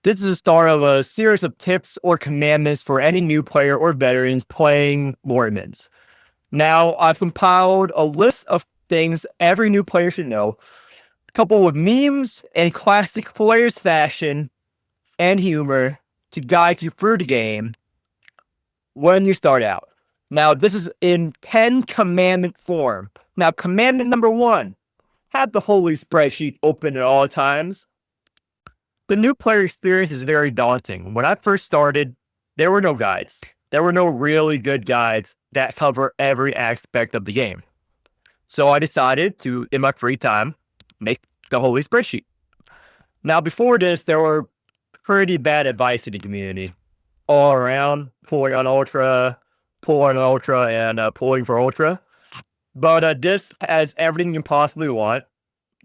This is the start of a series of tips or commandments for any new player or veterans playing Morimens. Now, I've compiled a list of things every new player should know, coupled with memes and classic players' fashion and humor to guide you through the game when you start out. Now, this is in 10 commandment form. Now, commandment number 1, have the holy spreadsheet open at all times. The new player experience is very daunting. When I first started, there were no guides. There were no really good guides that cover every aspect of the game. So I decided to, in my free time, make the holy spreadsheet. Now, before this, there were pretty bad advice in the community all around, pulling on Ultra, and pulling for Ultra. But this has everything you possibly want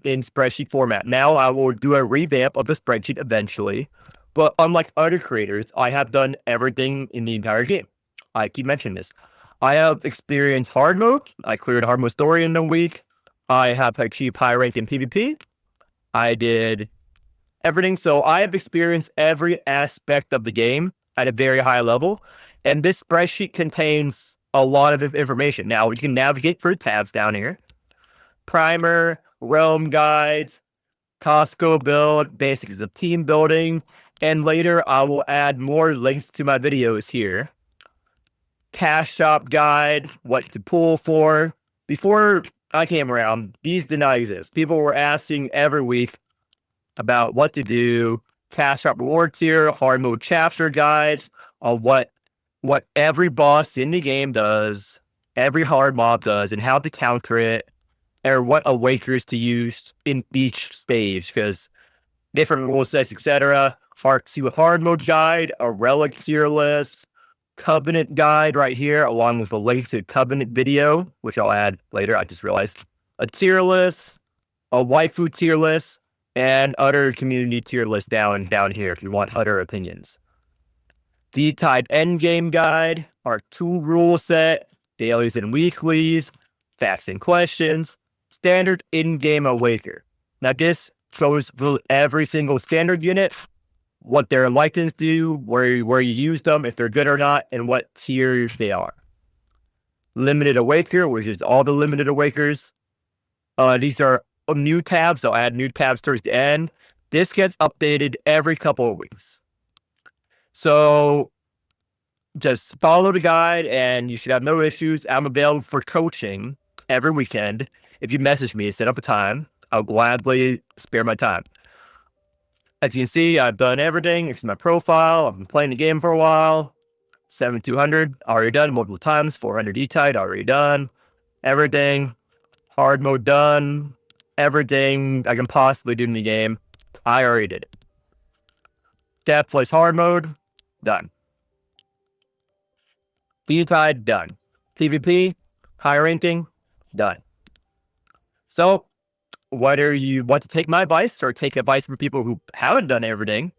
in spreadsheet format. Now I will do a revamp of the spreadsheet eventually, but unlike other creators, I have done everything in the entire game. I keep mentioning this. I have experienced hard mode. I cleared hard mode story in a week. I have achieved high rank in PvP. I did everything. So I have experienced every aspect of the game at a very high level. And this spreadsheet contains a lot of information. Now you can navigate through tabs down here. Primer, realm guides, Costco build, basics of team building, and later I will add more links to my videos here. Cash shop guide, what to pull for. Before I came around, these did not exist. People were asking every week about what to do. Cash shop reward tier, hard mode chapter guides on what every boss in the game does, every hard mob does, and how to counter it, or what awakers to use in each stage, because different rule sets, etc. See a hard mode guide, a relic tier list, covenant guide right here, along with a link to covenant video, which I'll add later. I just realized a tier list, a waifu tier list, and other community tier list down here if you want other opinions. D-type endgame guide, our 2 rule set, dailies and weeklies, facts and questions, standard in-game awaker. Now this goes through every single standard unit, what their likeness do, where you use them, if they're good or not, and what tiers they are. Limited awaker, which is all the limited awakers. These are new tabs. I'll add new tabs towards the end. This gets updated every couple of weeks. So just follow the guide and you should have no issues. I'm available for coaching every weekend. If you message me and set up a time, I'll gladly spare my time. As you can see, I've done everything. It's my profile. I've been playing the game for a while. 7200, already done multiple times. 400 E-Tide, already done. Everything. Hard mode done. Everything I can possibly do in the game, I already did it. Depth plays hard mode, done. E-Tide, done. PvP, high ranking, done. So, whether you want to take my advice or take advice from people who haven't done everything,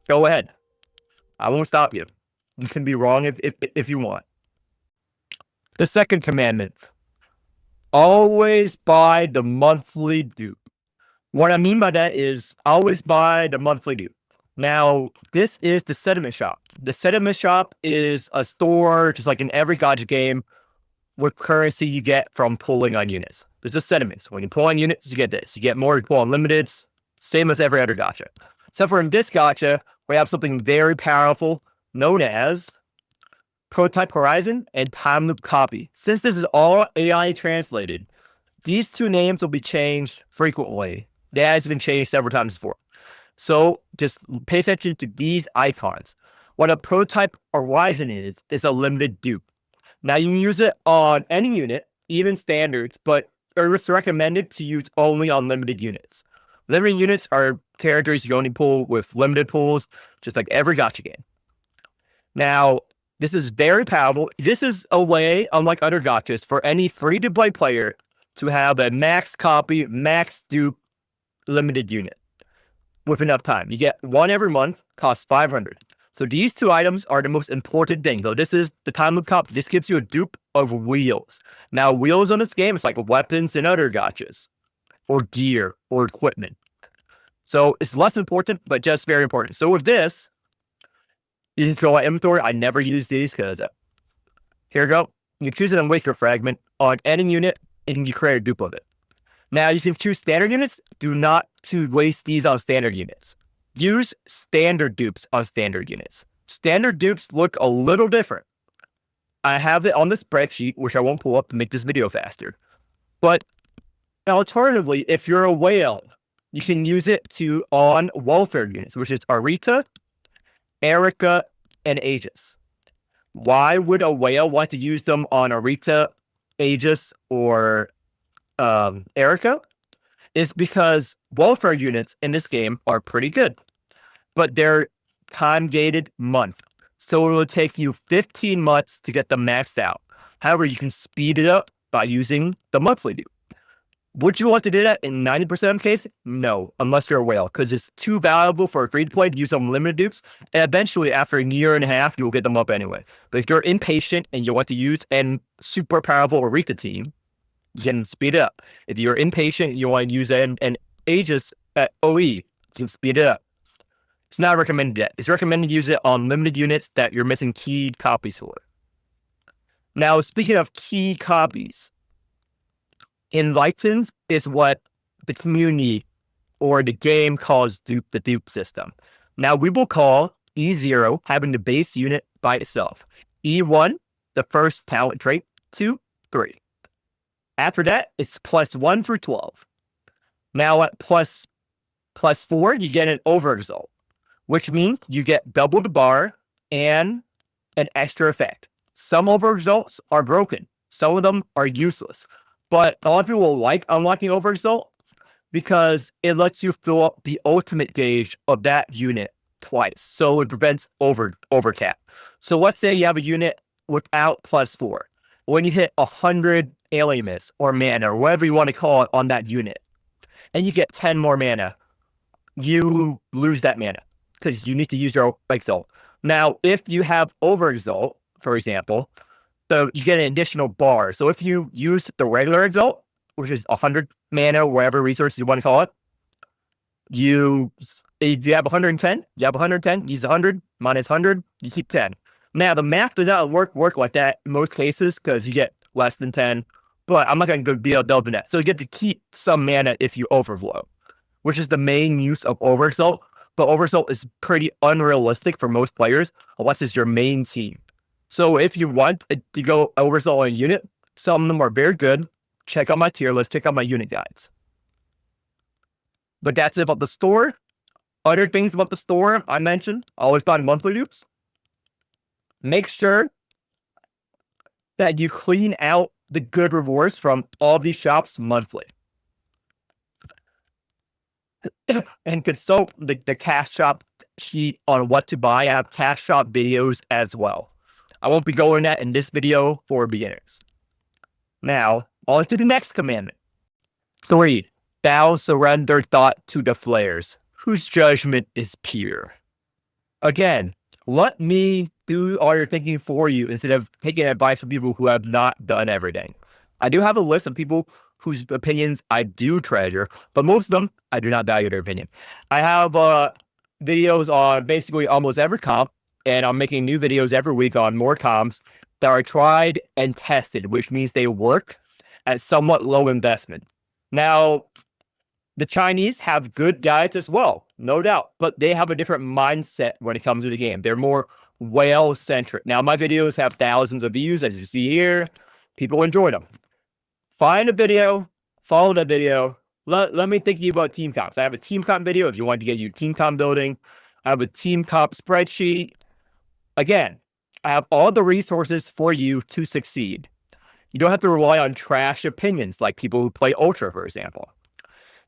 go ahead. I won't stop you. You can be wrong if you want. The second commandment, always buy the monthly dupe. What I mean by that is always buy the monthly dupe. Now, this is the sentiment shop. The sentiment shop is a store, just like in every gacha game, with currency you get from pulling on units. There's a sentiment. So when you pull on units, you get this. You get more, you pull on limiteds, same as every other gacha. Except for in this gacha, we have something very powerful known as Prototype Horizon and Time Loop Copy. Since this is all AI translated, these 2 names will be changed frequently. That has been changed several times before. So just pay attention to these icons. What a Prototype Horizon is a limited dupe. Now you can use it on any unit, even standards, but it's recommended to use only on limited units. Limited units are characters you only pull with limited pulls, just like every gacha game. Now, this is very powerful. This is a way, unlike other gachas, for any free-to-play player to have a max copy, max dupe limited unit with enough time. You get 1 every month, costs 500. So these 2 items are the most important thing. So this is the time loop copy. This gives you a dupe of wheels. Now, wheels on this game, it's like weapons and other gachas, or gear, or equipment. So it's less important, but just very important. So with this, you can go on inventory. I never use these because here we go. You choose an unwaker fragment on any unit and you create a dupe of it. Now you can choose standard units. Do not to waste these on standard units. Use standard dupes on standard units. Standard dupes look a little different. I have it on the spreadsheet, which I won't pull up to make this video faster. But alternatively, if you're a whale, you can use it on welfare units, which is Arita, Erica, and Aegis. Why would a whale want to use them on Arita, Aegis, or Erica? Is because welfare units in this game are pretty good, but they're time-gated month. So it will take you 15 months to get them maxed out. However, you can speed it up by using the monthly dupe. Would you want to do that in 90% of the case? No, unless you're a whale, because it's too valuable for a free-to-play to use some limited dupes, and eventually, after a year and a half, you'll get them up anyway. But if you're impatient and you want to use a super powerful Arita team, you can speed it up. If you're impatient, you want to use an Aegis at OE, you can speed it up. It's not recommended yet. It's recommended to use it on limited units that you're missing key copies for. Now, speaking of key copies, Enlightened is what the community or the game calls the dupe system. Now, we will call E0 having the base unit by itself. E1, the first talent trait, 2, 3. After that, it's +1 through 12. Now at +4, you get an overexalt, which means you get double the bar and an extra effect. Some overexalts are broken. Some of them are useless. But a lot of people like unlocking overexalt because it lets you fill up the ultimate gauge of that unit twice. So it prevents overcap. So let's say you have a unit without +4. When you hit 100 alienness or mana or whatever you want to call it on that unit, and you get 10 more mana, you lose that mana because you need to use your exalt. Now, if you have overexalt, for example, so you get an additional bar. So if you use the regular exalt, which is 100 mana, whatever resource you want to call it, if you have 110, you have 110, use 100, minus 100, you keep 10. Now, the math does not work like that in most cases because you get less than 10, but I'm not going to be able to delve in that. So you get to keep some mana if you overflow, which is the main use of overexalt. But overexalt is pretty unrealistic for most players unless it's your main team. So if you want to go overexalt on a unit, some of them are very good. Check out my tier list, check out my unit guides. But that's it about the store. Other things about the store I mentioned, always buy monthly dupes. Make sure that you clean out the good rewards from all these shops monthly. And consult the cash shop sheet on what to buy. I have cash shop videos as well. I won't be going that in this video for beginners. Now, on to the next commandment. 3. Thou surrender thought to the flares, whose judgment is pure. Again, let me do all your thinking for you instead of taking advice from people who have not done everything. I do have a list of people whose opinions I do treasure, but most of them, I do not value their opinion. I have videos on basically almost every comp, and I'm making new videos every week on more comps that are tried and tested, which means they work at somewhat low investment. Now, the Chinese have good guides as well, no doubt, but they have a different mindset when it comes to the game. They're more whale-centric. Now, my videos have thousands of views, as you see here. People enjoy them. Find a video, follow that video. Let me think about team comps. I have a team comp video if you want to get your team comp building. I have a team comp spreadsheet. Again, I have all the resources for you to succeed. You don't have to rely on trash opinions like people who play Ultra, for example.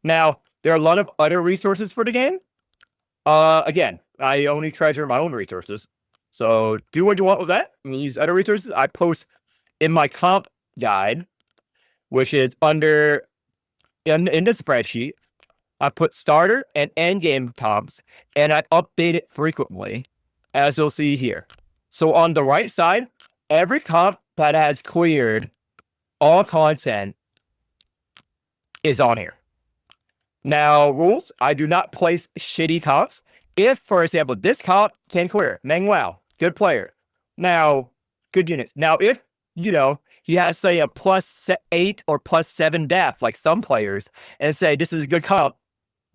Now, there are a lot of other resources for the game. Again, I only treasure my own resources. So do what you want with that. And use other resources. I post in my comp guide, which is in the spreadsheet. I put starter and end game comps, and I update it frequently, as you'll see here. So on the right side, every comp that has cleared all content is on here. Now, rules, I do not place shitty comps. If, for example, this comp can clear, Meng Wow, good player. Now, good units. Now, if, he has, say, a +8 or +7 def, like some players, and say, this is a good comp,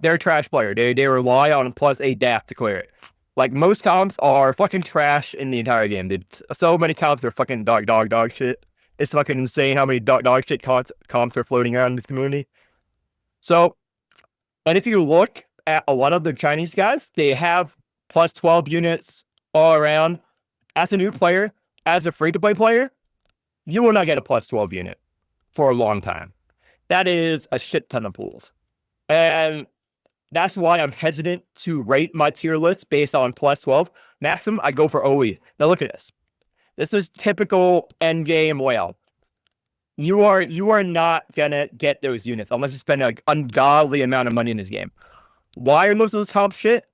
they're a trash player. They rely on a +8 def to clear it. Like, most comps are fucking trash in the entire game, dude. So many comps are fucking dog shit. It's fucking insane how many dog shit comps are floating around in this community. So, and if you look at a lot of the Chinese guys, they have +12 units all around. As a new player, as a free-to-play player, you will not get a +12 unit for a long time. That is a shit ton of pools. And that's why I'm hesitant to rate my tier list based on +12. Maximum, I go for OE. Now look at this. This is typical endgame whale. You are not gonna get those units unless you spend an ungodly amount of money in this game. Why are most of those comps shit?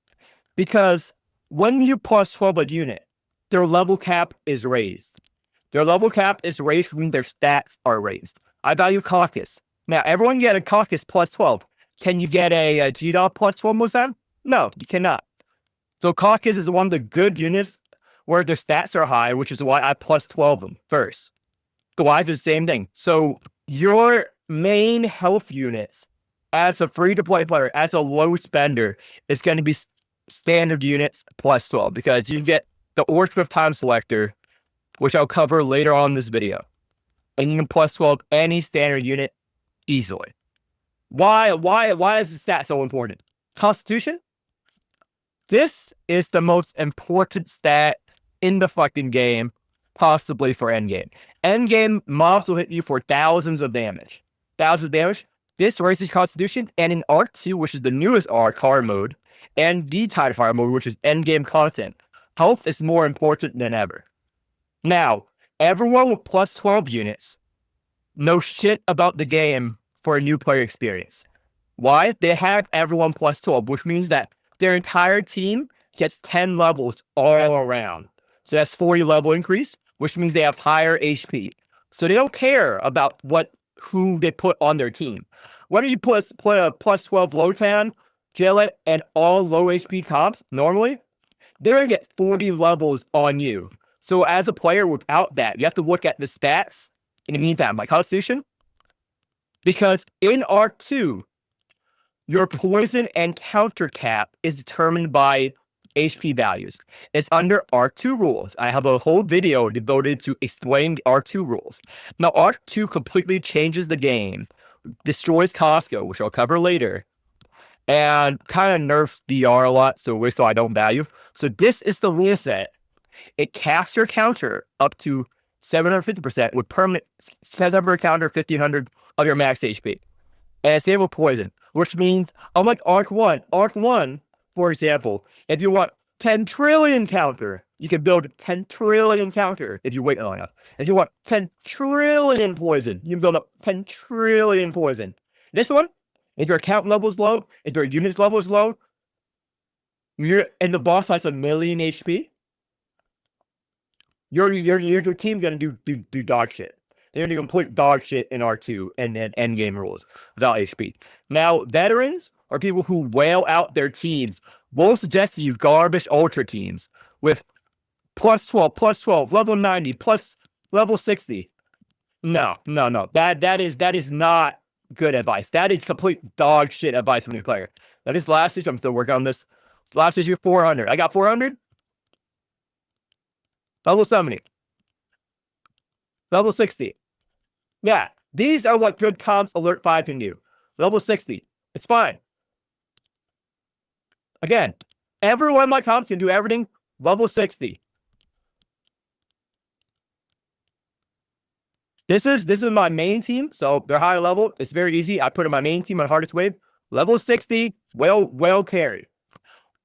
Because when you +12 a unit, their level cap is raised. Their level cap is raised when their stats are raised. I value Caucus. Now, everyone get a Caucus +12. Can you get a G-Dog +12 most of the time? No, you cannot. So Caucus is one of the good units where their stats are high, which is why I +12 them first. Goliath is the same thing. So your main health units as a free-to-play player, as a low spender, is going to be standard units +12 because you get the Orchard Time Selector, which I'll cover later on in this video. And you can +12 any standard unit easily. Why is the stat so important? Constitution? This is the most important stat in the fucking game, possibly for endgame. Endgame mobs will hit you for thousands of damage. This raises Constitution, and in Arc 2, which is the newest Arc, hard mode, and the Tide Fire mode, which is endgame content, health is more important than ever. Now, everyone with +12 units knows shit about the game for a new player experience. Why? They have everyone +12, which means that their entire team gets 10 levels all around. So that's 40 level increase, which means they have higher HP. So they don't care about who they put on their team. Whether you play a +12 Lotan, Jillet, and all low HP comps, normally, they're going to get 40 levels on you. So as a player without that, you have to look at the stats in the meantime, like Constitution. Because in Arc 2, your poison and counter cap is determined by HP values. It's under Arc 2 rules. I have a whole video devoted to explaining the Arc 2 rules. Now, Arc 2 completely changes the game, destroys Costco, which I'll cover later, and kind of nerfs DR a lot, so I don't value. So this is the reset. It caps your counter up to 750% with permanent September counter 1500 of your max HP. And it's able poison, which means, unlike Arc 1, for example, if you want 10 trillion counter, you can build a 10 trillion counter if you wait long enough. If you want 10 trillion poison, you can build up 10 trillion poison. This one, if your count level is low, if your units level is low, and the boss has 1,000,000 HP, your team's gonna do dog shit. They're gonna do complete dog shit in R2 and then endgame rules without HP. Now, veterans are people who whale out their teams. We'll suggest to you garbage ultra teams with +12, level 90, plus level 60. No. That is not good advice. That is complete dog shit advice from a new player. That is last issue. I'm still working on this. Last issue, 400. I got 400. Level 70. Level 60. Yeah, these are what good comps Alert 5 can do. Level 60. It's fine. Again, every one of my comps can do everything. Level 60. This is my main team, so they're high level. It's very easy. I put in my main team on hardest wave. Level 60, well carried.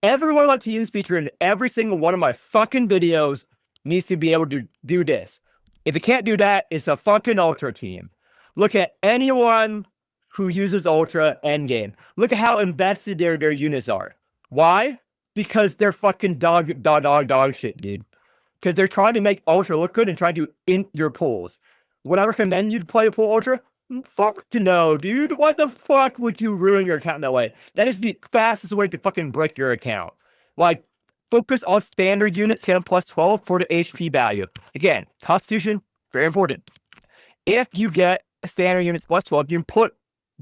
Every one of my teams featured in every single one of my fucking videos needs to be able to do this. If it can't do that, it's a fucking Ultra team. Look at anyone who uses Ultra endgame. Look at how invested their units are. Why? Because they're fucking dog shit, dude. Because they're trying to make Ultra look good and trying to int your pulls. Would I recommend you to play a pull Ultra? Fuck to know, dude. What the fuck would you ruin your account that way? That is the fastest way to fucking break your account. Like, focus on standard units, hit plus 12 for the HP value. Again, Constitution, very important. If you get standard units plus 12, you can put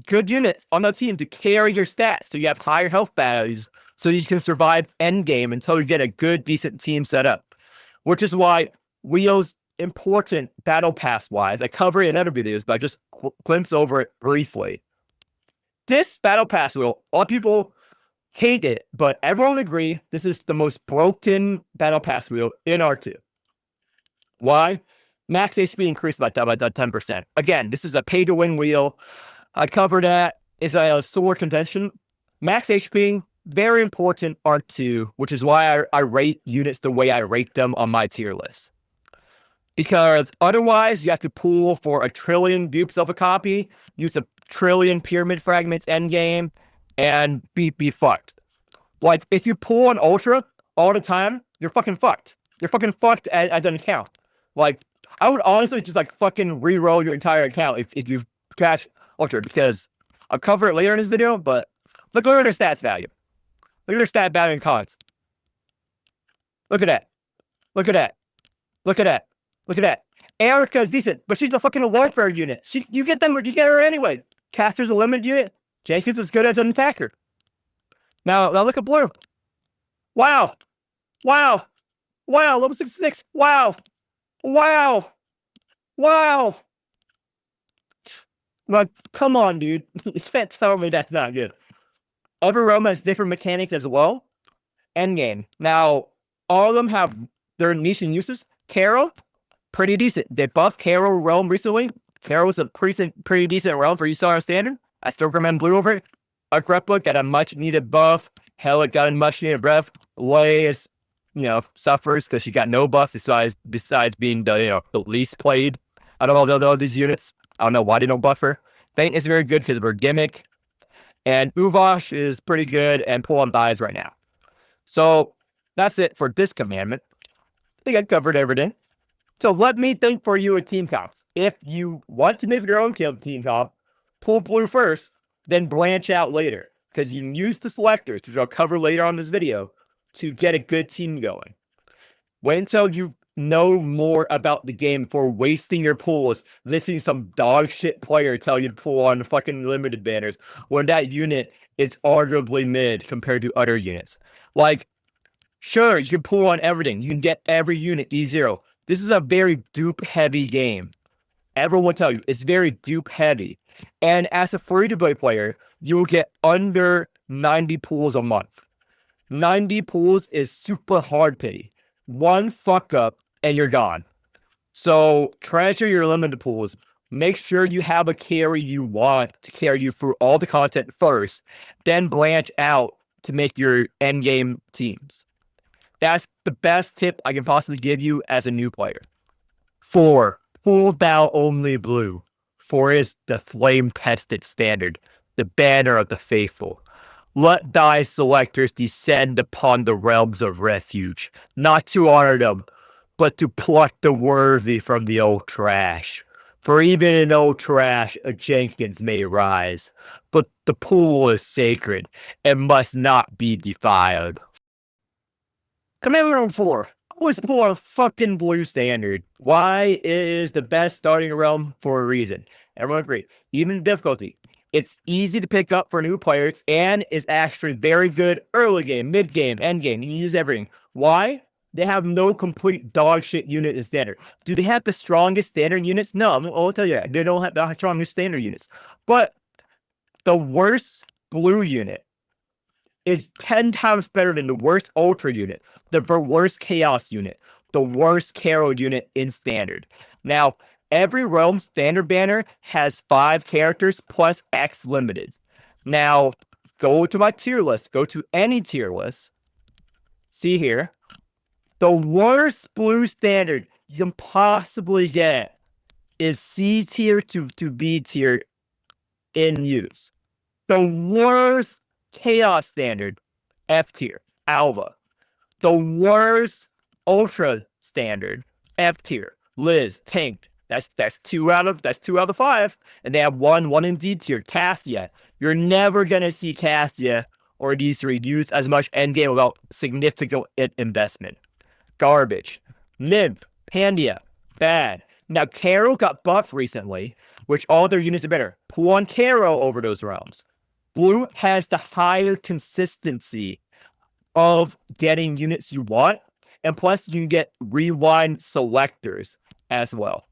good units on the team to carry your stats so you have higher health values so you can survive endgame until you get a good, decent team set up. Which is why Wheel's important battle pass wise. I cover it in other videos, but I just glimpse over it briefly. This battle pass wheel, a lot of people hate it, but everyone agree this is the most broken battle pass wheel in R2. Why? Max HP increased by 10%. Again, this is a pay-to-win wheel. I covered that. It's a sore contention. Max HP, very important R2, which is why I rate units the way I rate them on my tier list. Because otherwise, you have to pull for 1 trillion dupes of a copy, use 1 trillion pyramid fragments endgame, and be fucked. Like, if you pull an Ultra all the time, you're fucking fucked. You're fucking fucked as an account. Like, I would honestly just, like, fucking re-roll your entire account if you catch Ultra, because I'll cover it later in this video, but look at their stats value. Look at their stat value and cons. Look at that. Look at that. Look at that. Look at that. Erica is decent, but she's a fucking warfare unit. You get her anyway. Caster's a limited unit. Jenkins is good as an attacker. Now look at Blue. Wow. Wow. Wow. Level 66. Wow. Wow. Wow. Like, come on, dude. You can't tell me that's not good. Other Rome has different mechanics as well. Endgame. Now, all of them have their niche and uses. Carol, pretty decent. They buffed Carol Realm recently. Carol's a pretty decent realm for USAR standard. I still recommend Blue over it. Agrippa got a much needed buff. Hella got a much needed buff. Lay is, suffers because she got no buff besides being the least played out of all these units. I don't know why they don't buff her. Faint is very good because of her gimmick. And Uvosh is pretty good and pull on dies right now. So that's it for this commandment. I think I covered everything. So let me think for you a team comp. If you want to make your own team comp, pull Blue first, then branch out later. Because you can use the selectors, which I'll cover later on this video, to get a good team going. Wait until you know more about the game before wasting your pulls, listening to some dog shit player tell you to pull on fucking limited banners when that unit is arguably mid compared to other units. Like, sure, you can pull on everything. You can get every unit E0. This is a very dupe-heavy game. Everyone will tell you, it's very dupe-heavy. And as a free-to-play player, you will get under 90 pulls a month. 90 pulls is super hard pay. One fuck up, and you're gone. So, treasure your limited pulls. Make sure you have a carry you want to carry you through all the content first, then branch out to make your endgame teams. That's the best tip I can possibly give you as a new player. 4. Pull thou only Blue. 4 is the flame-tested standard, the banner of the faithful. Let thy selectors descend upon the realms of refuge, not to honor them, but to pluck the worthy from the old trash. For even in old trash, a Jenkins may rise, but the pool is sacred and must not be defiled. Commandment number 4. Always pull a fucking Blue standard. Why is the best starting realm for a reason? Everyone agreed. Even difficulty. It's easy to pick up for new players and is actually very good early game, mid game, end game. You can use everything. Why? They have no complete dog shit unit in standard. Do they have the strongest standard units? No, I'll tell you that. They don't have the strongest standard units. But the worst Blue unit is 10 times better than the worst Ultra unit, the worst Chaos unit, the worst Carol unit in standard. Now, every realm standard banner has 5 characters plus X limited. Now, go to my tier list. Go to any tier list. See here. The worst Blue standard you can possibly get is C tier to B tier in use. The worst Chaos standard, F tier, Alva. The worst Ultra standard, F tier, Liz, Tanked. That's two out of the 5. And they have one in D tier, Cassia. You're never gonna see Cassia or these 3 used as much endgame without significant investment. Garbage. Nymph, Pandia, bad. Now Carol got buffed recently, which all their units are better. Pull on Carol over those realms. Blue has the higher consistency of getting units you want, and plus you can get rewind selectors as well.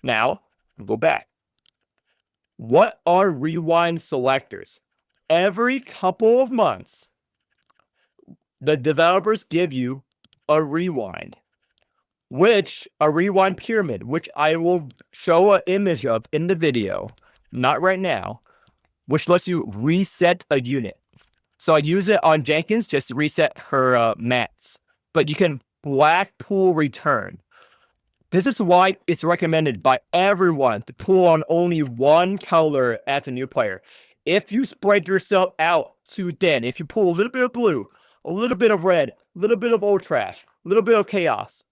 Now, go back. What are rewind selectors? Every couple of months, the developers give you a rewind pyramid, which I will show an image of in the video, not right now, which lets you reset a unit. So I use it on Jenkins just to reset her mats, but you can Blackpool return. This is why it's recommended by everyone to pull on only one color as a new player. If you spread yourself out too thin, if you pull a little bit of blue, a little bit of red, a little bit of old trash, a little bit of chaos,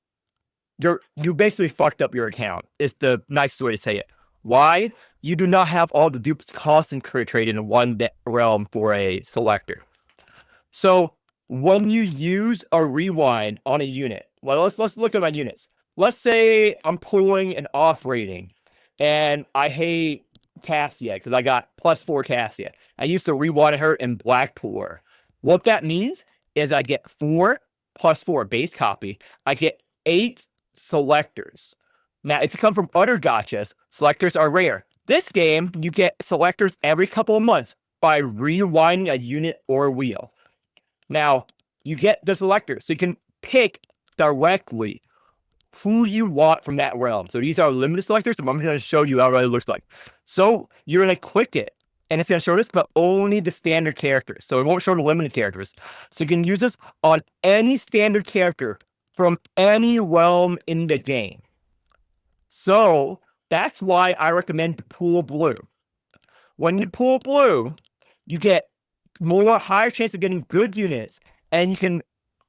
you basically fucked up your account, is the nicest way to say it. Why? You do not have all the dupes concentrated in one realm for a selector. So when you use a rewind on a unit, well, let's look at my units. Let's say I'm pulling an off rating and I hate Cassia because I got +4 Cassia. I used to rewind her in Blackpool. What that means is I get 4 + 4 base copy. I get 8 selectors. Now, if you come from other gachas, selectors are rare. This game, you get selectors every couple of months by rewinding a unit or wheel. Now, you get the selectors, so you can pick directly who you want from that realm. So these are limited selectors, so I'm going to show you how it looks like. So you're going to click it, and it's going to show this, but only the standard characters. So it won't show the limited characters. So you can use this on any standard character from any realm in the game. So that's why I recommend to pull blue. When you pull blue, you get higher chance of getting good units, and you can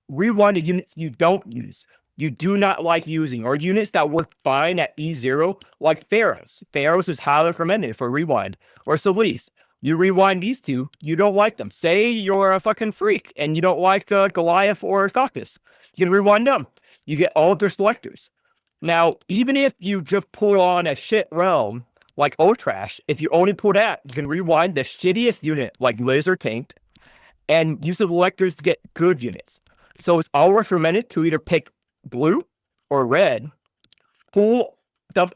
rewind the units you don't use, you do not like using, or units that work fine at E0, like Pharaohs. Pharaohs is highly recommended for rewind. Or Solis. You rewind these two, you don't like them. Say you're a fucking freak and you don't like Goliath or Caucus. You can rewind them. You get all of their selectors. Now, even if you just pull on a shit realm, like O-Trash, if you only pull that, you can rewind the shittiest unit, like Liz or Taint, and use the selectors to get good units. So it's all recommended to either pick blue or red, pull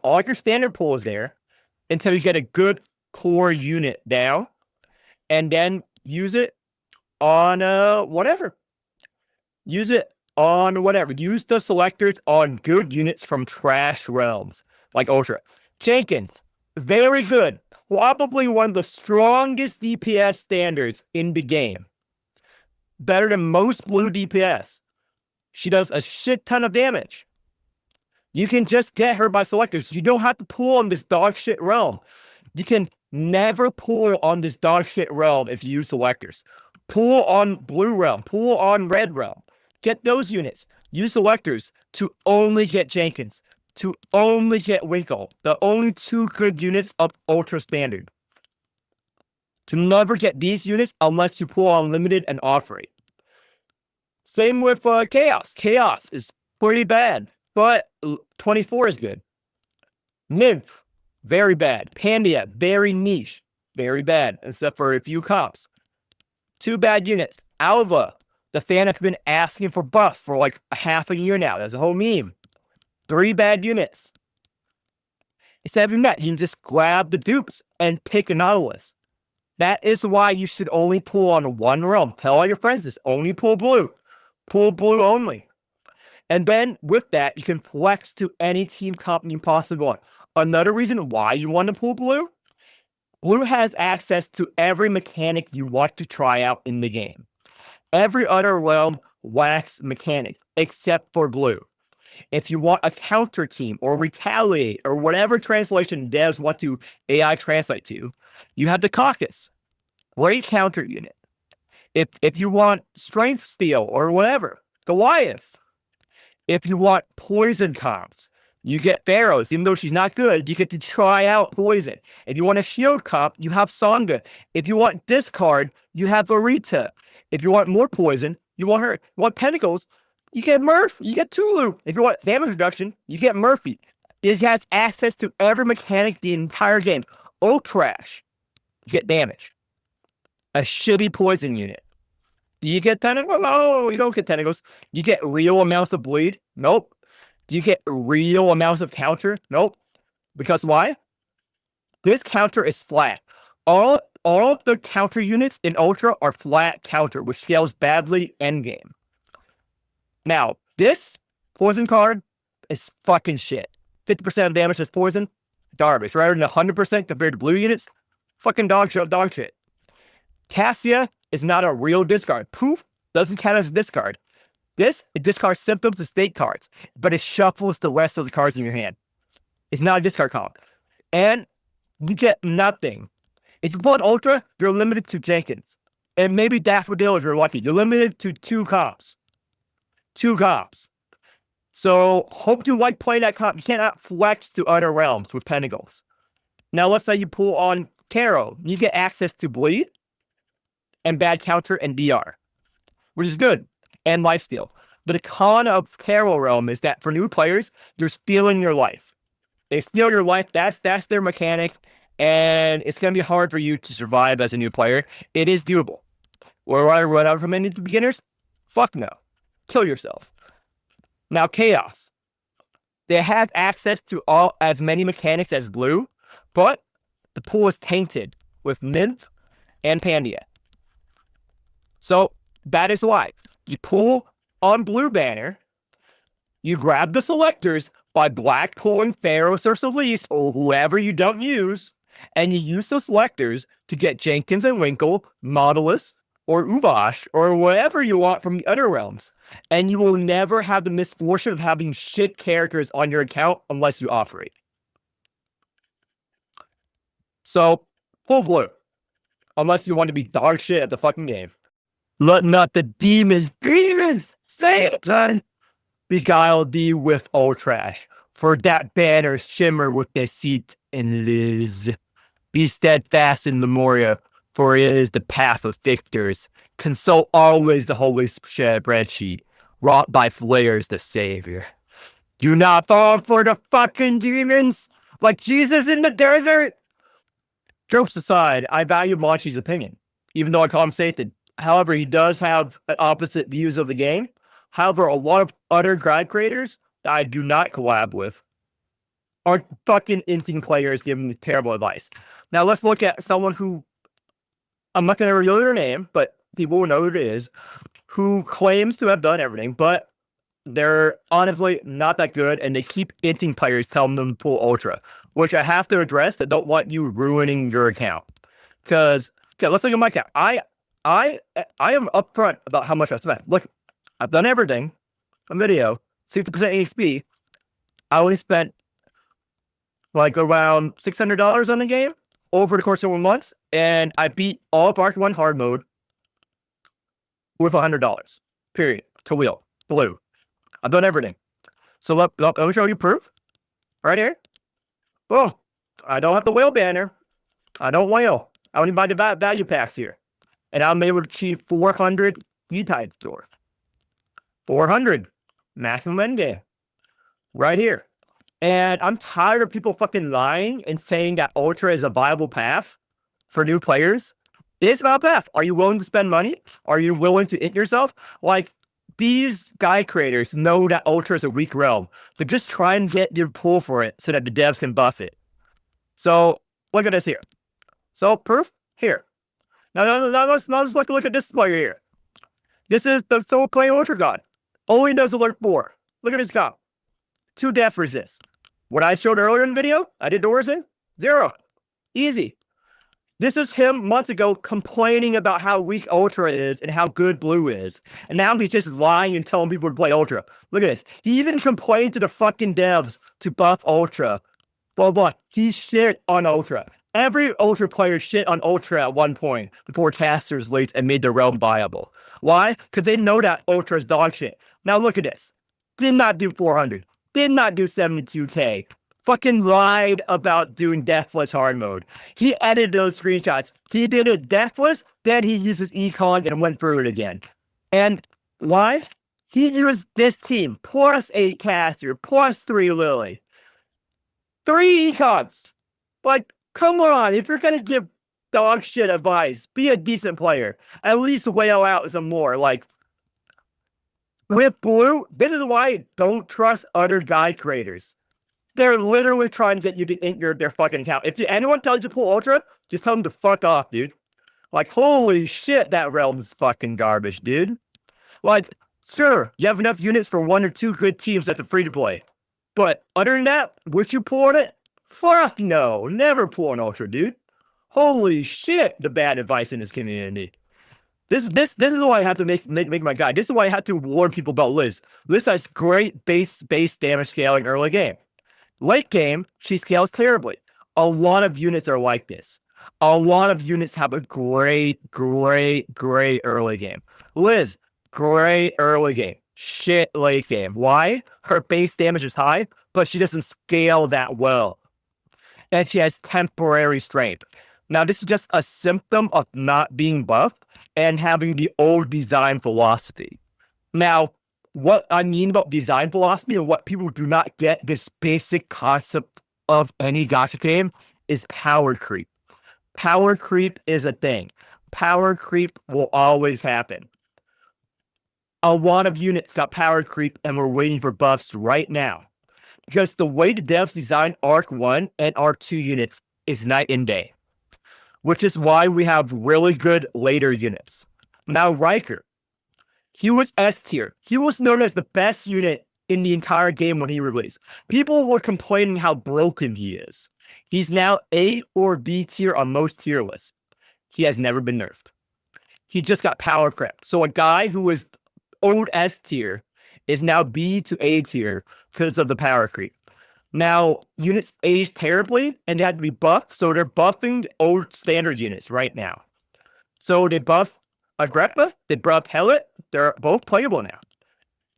all your standard pulls there until you get a good core unit down, and then use it on whatever. Use the selectors on good units from trash realms, like Ultra. Jenkins, very good. Probably one of the strongest DPS standards in the game. Better than most blue DPS. She does a shit ton of damage. You can just get her by selectors. You don't have to pull on this dog shit realm. You can never pull on this dog shit realm if you use selectors. Pull on blue realm. Pull on red realm. Get those units. Use selectors to only get Jenkins. To only get Winkle. The only 2 good units of Ultra Standard. To never get these units unless you pull on limited and off rate. Same with Chaos. Chaos is pretty bad, but 24 is good. Nymph, very bad. Pandia, very niche. Very bad, except for a few comps. 2 bad units. Alva, the fan has been asking for buffs for like half a year now. That's a whole meme. 3 bad units. Instead of doing that, you can just grab the dupes and pick a Nautilus. That is why you should only pull on one realm. Tell all your friends this. Only pull blue. Pull blue only. And then with that, you can flex to any team comp you possibly want. Another reason why you want to pull blue, blue has access to every mechanic you want to try out in the game. Every other realm lacks mechanics except for blue. If you want a counter team or retaliate or whatever translation devs want to AI translate to, you have the Caucus. Great counter unit. If you want strength steal or whatever, Goliath. If you want poison comps, You get Pharaohs. Even though she's not good, you get to try out Poison. If you want a shield comp, you have Songa. If you want discard, you have Arita. If you want more Poison, you want her. You want Pentacles, you get Murph. You get Tulu. If you want damage reduction, you get Murphy. It has access to every mechanic the entire game. Oh, trash. You get damage. A shitty Poison unit. Do you get Tentacles? No, you don't get Tentacles. You get real amounts of bleed? Nope. Do you get real amounts of counter? Nope. Because why? This counter is flat. All of the counter units in Ultra are flat counter, which scales badly endgame. Now, this Poison card is fucking shit. 50% of damage is Poison. Garbage. Rather than 100% compared to blue units. Fucking dog shit. Cassia is not a real discard. Poof doesn't count as a discard. It discards symptoms and state cards, but it shuffles the rest of the cards in your hand. It's not a discard comp. And you get nothing. If you pull an Ultra, you're limited to Jenkins. And maybe Daffodil if you're lucky. You're limited to 2 comps. 2 comps. So, hope you like playing that comp. You cannot flex to other realms with Pentacles. Now, let's say you pull on Tarot. You get access to Bleed, and bad counter, and DR, which is good, and lifesteal. But the con of Tarot Realm is that for new players, they're stealing your life. They steal your life. That's their mechanic, and it's going to be hard for you to survive as a new player. It is doable. Or I run out from any beginners? Fuck no. Kill yourself. Now, Chaos. They have access to as many mechanics as Blue, but the pool is tainted with Nymph and Pandia. So, that is why. You pull on Blue Banner, you grab the selectors by black pulling Pharaohs or Celeste or whoever you don't use, and you use those selectors to get Jenkins and Winkle, Nautilus, or Ubash, or whatever you want from the other realms. And you will never have the misfortune of having shit characters on your account unless you offer it. So, pull Blue. Unless you want to be dog shit at the fucking game. Let not the demons, Satan, beguile thee with old trash. For that banner shimmer with deceit and lies. Be steadfast in Lemuria, for it is the path of victors. Consult always the holy spreadsheet, wrought by flares the savior. Do not fall for the fucking demons, like Jesus in the desert. Jokes aside, I value Monchi's opinion, even though I call him Satan. However, he does have opposite views of the game. However, a lot of other grind creators that I do not collab with are fucking inting players giving me terrible advice. Now, let's look at someone who, I'm not going to reveal their name, but people will know who it is, who claims to have done everything, but they're honestly not that good, and they keep inting players telling them to pull Ultra, which I have to address. I don't want you ruining your account. Because, okay, let's look at my account. I am upfront about how much I spent. Look, I've done everything on video, 60% EXP. I only spent like around $600 on the game over the course of 1 month, and I beat all of Arc 1 hard mode with $100. Period. To wheel. Blue. I've done everything. So let me show you proof. Right here. Boom. I don't have the whale banner. I don't whale. I only buy the value packs here. And I'm able to achieve 400 E-Tide store. 400. Maximum endgame. Right here. And I'm tired of people fucking lying and saying that Ultra is a viable path for new players. It's a viable path. Are you willing to spend money? Are you willing to int yourself? Like, these guide creators know that Ultra is a weak realm. So just try and get your pull for it so that the devs can buff it. So, look at this here. So, proof? Here. Now let's look at this player here. This is the sole playing Ultra God. Only does alert 4. Look at his comp. 2 death resist. What I showed earlier in the video, I did doors in. 0. Easy. This is him months ago complaining about how weak Ultra is and how good Blue is. And now he's just lying and telling people to play Ultra. Look at this. He even complained to the fucking devs to buff Ultra. Blah, blah. He shit on Ultra. Every Ultra player shit on Ultra at one point before casters leaked and made the realm viable. Why? Because they know that Ultra is dog shit. Now look at this. Did not do 400. did not do 72K. Fucking lied about doing Deathless hard mode. He edited those screenshots. He did it Deathless, then he uses econ and went through it again. And why? He used this team, plus 8 caster, plus 3 Lily. 3 econs. Like, come on, if you're gonna give dog shit advice, be a decent player. At least whale out some more. Like, with blue, this is why I don't trust other guide creators. They're literally trying to get you to ink their fucking account. If anyone tells you to pull Ultra, just tell them to fuck off, dude. Like, holy shit, that realm's fucking garbage, dude. Like, sure, you have enough units for 1 or 2 good teams at the free-to-play. But other than that, would you pull on it? Fuck no, never pull an Ultra, dude. Holy shit, the bad advice in this community. This is why I have to make my guide. This is why I have to warn people about Liz. Liz has great base damage scaling early game. Late game, she scales terribly. A lot of units are like this. A lot of units have a great early game. Liz, great early game. Shit late game. Why? Her base damage is high, but she doesn't scale that well. And she has temporary strength. Now, this is just a symptom of not being buffed and having the old design philosophy. Now, what I mean about design philosophy and what people do not get this basic concept of any gacha game is power creep. Power creep is a thing. Power creep will always happen. A lot of units got power creep and we're waiting for buffs right now. Because the way the devs design Arc 1 and Arc 2 units is night and day. Which is why we have really good later units. Now, Riker. He was S tier. He was known as the best unit in the entire game when he released. People were complaining how broken he is. He's now A or B tier on most tier lists. He has never been nerfed. He just got power crept. So a guy who was old S tier is now B to A tier because of the power creep. Now, units age terribly and they had to be buffed, so they're buffing old standard units right now. So they buff Agrippa, they buff Hellet, they're both playable now.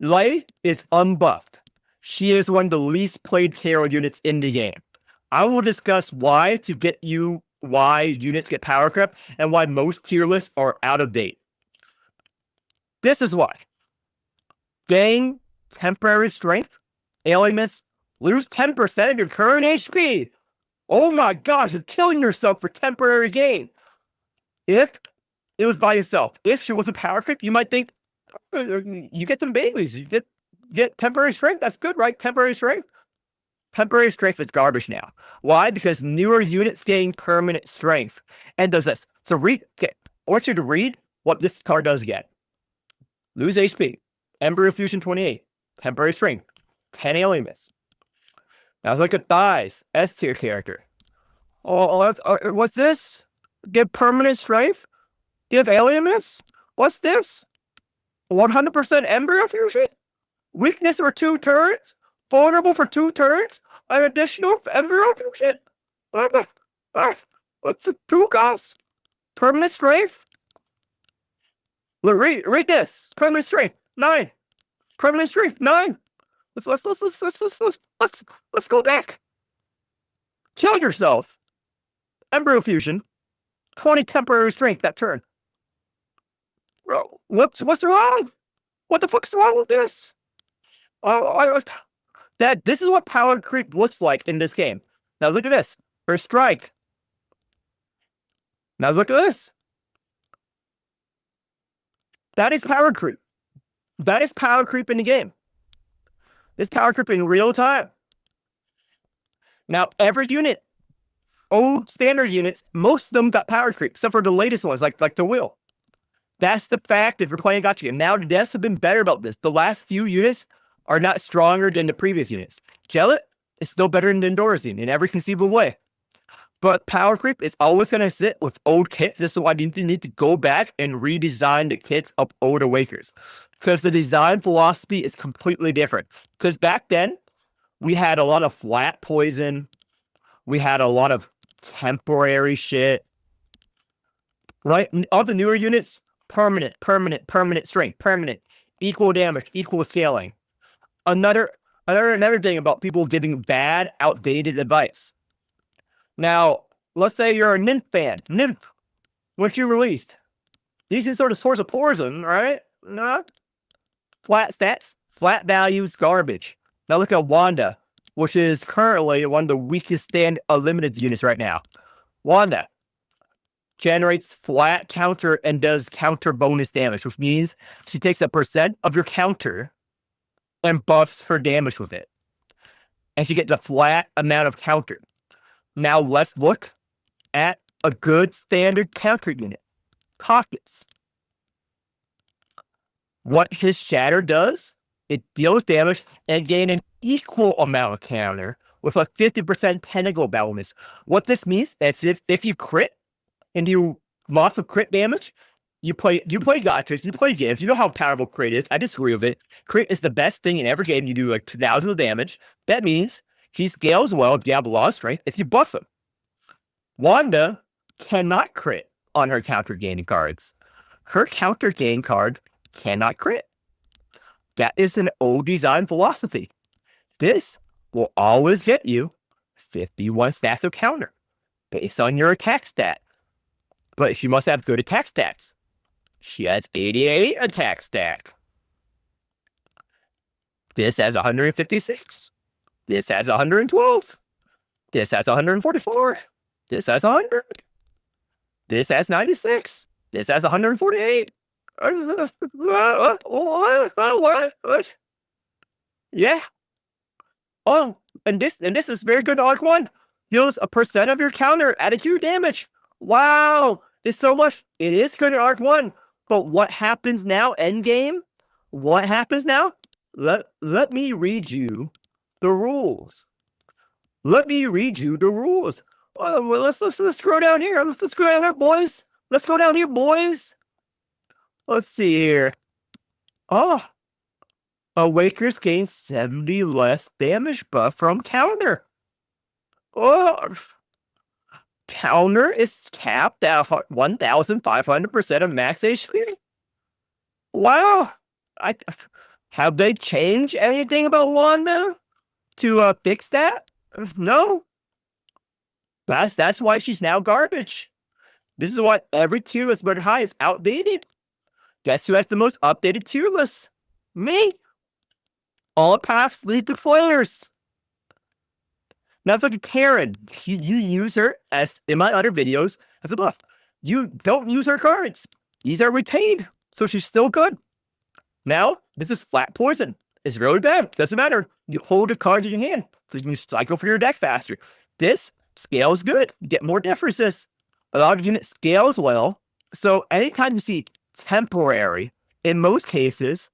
Lei is unbuffed. She is one of the least played hero units in the game. I will discuss why to get you why units get power crept and why most tier lists are out of date. This is why. Gain temporary strength, ailments, lose 10% of your current HP. Oh my gosh, you're killing yourself for temporary gain. If it was by yourself, if she was a power creep, you might think, you get some babies, you get temporary strength, that's good, right? Temporary strength? Temporary strength is garbage now. Why? Because newer units gain permanent strength and does this. So I want you to read what this card does again. Lose HP, Embryo Fusion 28, temporary strength, 10 ailments. Now let's look at Thighs, S tier character. What's this? Give permanent strength? Give ailments? What's this? 100% Embryo Fusion? Weakness for 2 turns? Vulnerable for 2 turns? An additional Embryo Fusion? What's the 2 cost? Permanent strength? Look, read this. Permanent strength, 9. Permanent strength, 9. Let's go back. Kill yourself. Embryo Fusion. 20 temporary strength that turn. Bro, what's wrong? What the fuck's wrong with this? This is what power creep looks like in this game. Now look at this. Her strike. Now look at this. That is power creep. That is power creep in the game. This power creep in real time. Now, every unit, old standard units, most of them got power creep, except for the latest ones, like the Will. That's the fact if you're playing a gacha game. Now, the devs have been better about this. The last few units are not stronger than the previous units. Jellet is still better than Endorazine in every conceivable way. But power creep is always going to sit with old kits. This is why you need to go back and redesign the kits of old Awakers. Because the design philosophy is completely different. Because back then, we had a lot of flat poison. We had a lot of temporary shit. Right? All the newer units, permanent strength, permanent. Equal damage, equal scaling. Another I learned another thing about people giving bad, outdated advice. Now, let's say you're a nymph fan. Nymph, what you released? These are sort of source of poison, right? No. Flat stats, flat values, garbage. Now look at Wanda, which is currently one of the weakest stand limited units right now. Wanda generates flat counter and does counter bonus damage, which means she takes a percent of your counter and buffs her damage with it. And she gets a flat amount of counter. Now let's look at a good standard counter unit. Caucus. What his shatter does, it deals damage and gain an equal amount of counter with a 50% pentacle bonus. What this means is if you crit and do lots of crit damage, you play gotchas, you play gives, you know how powerful crit is. I disagree with it. Crit is the best thing in every game. You do like 2,000 of damage. That means he scales well, Diablo strength, if you buff him. Wanda cannot crit on her counter gaining cards. Her counter gain card cannot crit. That is an old design philosophy. This will always get you 51 stats of counter based on your attack stat. But she must have good attack stats. She has 88 attack stat. This has 156. This has 112. This has 144. This has 100. This has 96. This has 148. Yeah. Oh, and this is very good Arc 1. Heals a percent of your counter added to your damage. Wow. There's so much. It is good in Arc 1. But what happens now, endgame? What happens now? Let me read you the rules. Let me read you the rules. Let's scroll down here. Let's go down here, boys. Let's go down here, boys. Let's see here. Oh. Awakers gain 70 less damage buff from counter. Oh. Counter is capped at 1,500% of max HP. Wow. Have they changed anything about Wanda to fix that? No. That's why she's now garbage. This is why every tier list but high is outdated. Guess who has the most updated tier list? Me. All paths lead to flares. Now look at Karen. You use her as in my other videos as a buff. You don't use her cards. These are retained, so she's still good. Now this is flat poison. It's really bad. Doesn't matter. You hold the cards in your hand, so you can cycle for your deck faster. This scales good. You get more death resist. A lot of units scales well. So anytime you see temporary, in most cases,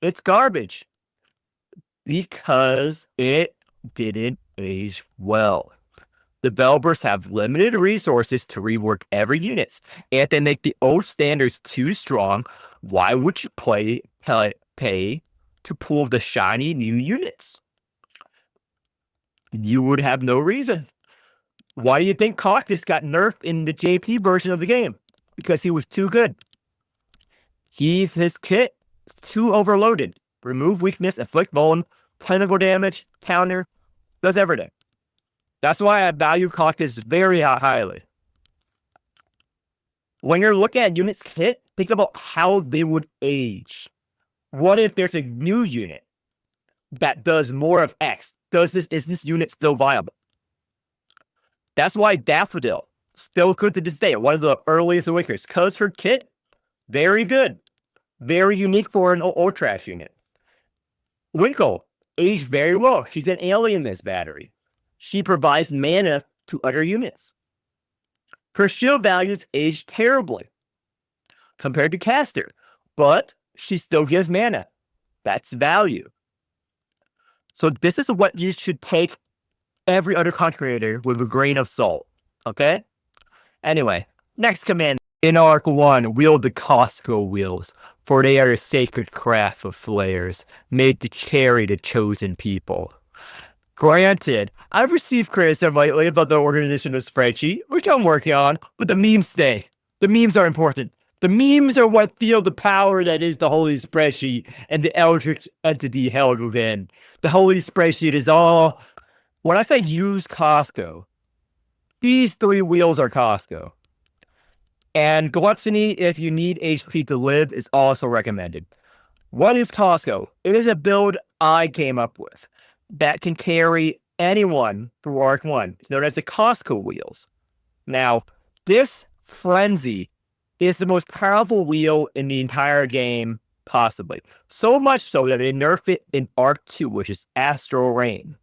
it's garbage because it didn't age well. Developers have limited resources to rework every unit, and if they make the old standards too strong, why would you pay to pull the shiny new units? You would have no reason. Why do you think Cactus got nerfed in the JP version of the game? Because he was too good. His kit is too overloaded. Remove weakness, inflict vuln, clinical damage, counter, does everything. That's why I value Cactus very highly. When you're looking at units kit, think about how they would age. What if there's a new unit that does more of X? Is this unit still viable? That's why Daffodil, still good to this day, one of the earliest Awakers, because her kit, very good. Very unique for an old trash unit. Winkle, aged very well. She's an alien Miss battery. She provides mana to other units. Her shield values age terribly compared to Caster, but she still gives mana. That's value. So this is what you should take every other content creator with a grain of salt. Okay? Anyway, next command. In Arc 1, wield the Costco wheels, for they are a sacred craft of flayers, made to carry the chosen people. Granted, I've received criticism lately about the organization of spreadsheet, which I'm working on, but the memes stay. The memes are important. The memes are what feel the power that is the holy spreadsheet and the eldritch entity held within. The holy spreadsheet is all. When I say use Costco, these 3 wheels are Costco. And Gluttony, if you need HP to live, is also recommended. What is Costco? It is a build I came up with that can carry anyone through Arc 1, known as the Costco wheels. Now, this frenzy is the most powerful wheel in the entire game, possibly. So much so that they nerf it in Arc 2, which is Astral Rain.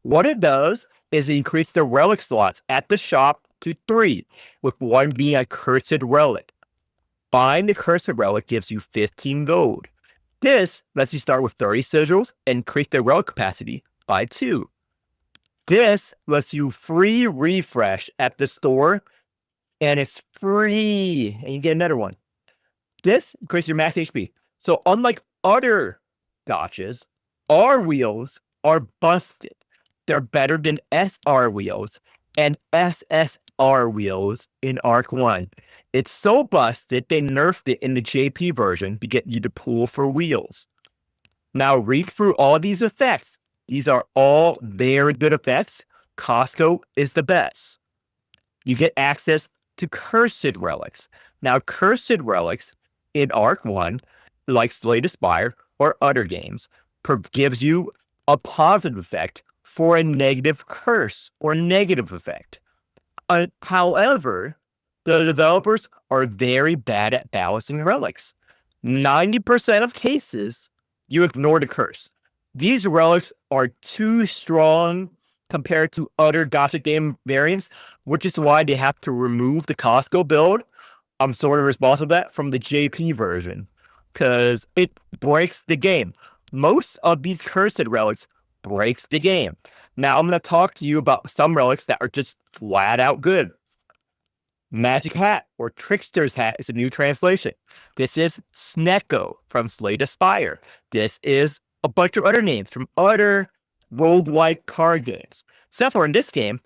What it does is increase the relic slots at the shop to 3, with 1 being a cursed relic. Buying the cursed relic gives you 15 gold. This lets you start with 30 sigils and increase the relic capacity by 2. This lets you free refresh at the store, and it's free, and you get another one. This increases your max HP. So unlike other gotchas, our wheels are busted. They're better than SR wheels and SSR wheels in Arc 1. It's so busted, they nerfed it in the JP version to get you to pool for wheels. Now read through all these effects. These are all very good effects. Costco is the best. You get access to cursed relics. Now, cursed relics in Arc 1, like Slay the Spire or other games, gives you a positive effect for a negative curse or negative effect. However, the developers are very bad at balancing relics. 90% of cases, you ignore the curse. These relics are too strong compared to other gacha game variants, which is why they have to remove the Costco build. I'm sort of responsible for that from the JP version, because it breaks the game. Most of these cursed relics breaks the game. Now I'm going to talk to you about some relics that are just flat out good. Magic Hat or Trickster's Hat is a new translation. This is Snecko from Slay the Spire. This is a bunch of other names from other worldwide card games. Except for in this game,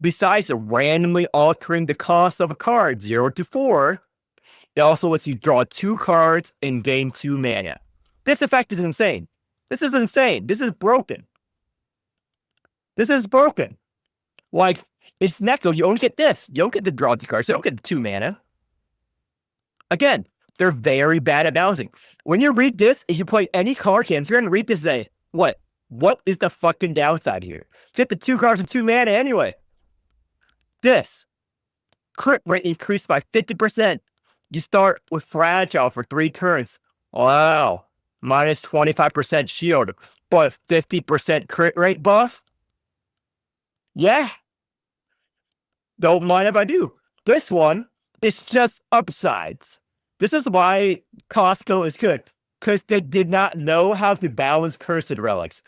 besides randomly altering the cost of a card 0 to 4, it also lets you draw 2 cards and gain 2 mana. This effect is insane. This is insane. This is broken. This is broken. Like, it's Neko, you only get this. You don't get to draw 2 cards. You don't get 2 mana. Again, they're very bad at balancing. When you read this, if you play any card games, you're going to read this and say, what? What is the fucking downside here? Get the 2 cards and 2 mana anyway. This. Crit rate increased by 50%. You start with Fragile for 3 turns. Wow. Minus 25% shield, but 50% crit rate buff? Yeah. Don't mind if I do. This one is just upsides. This is why Costco is good, because they did not know how to balance cursed relics.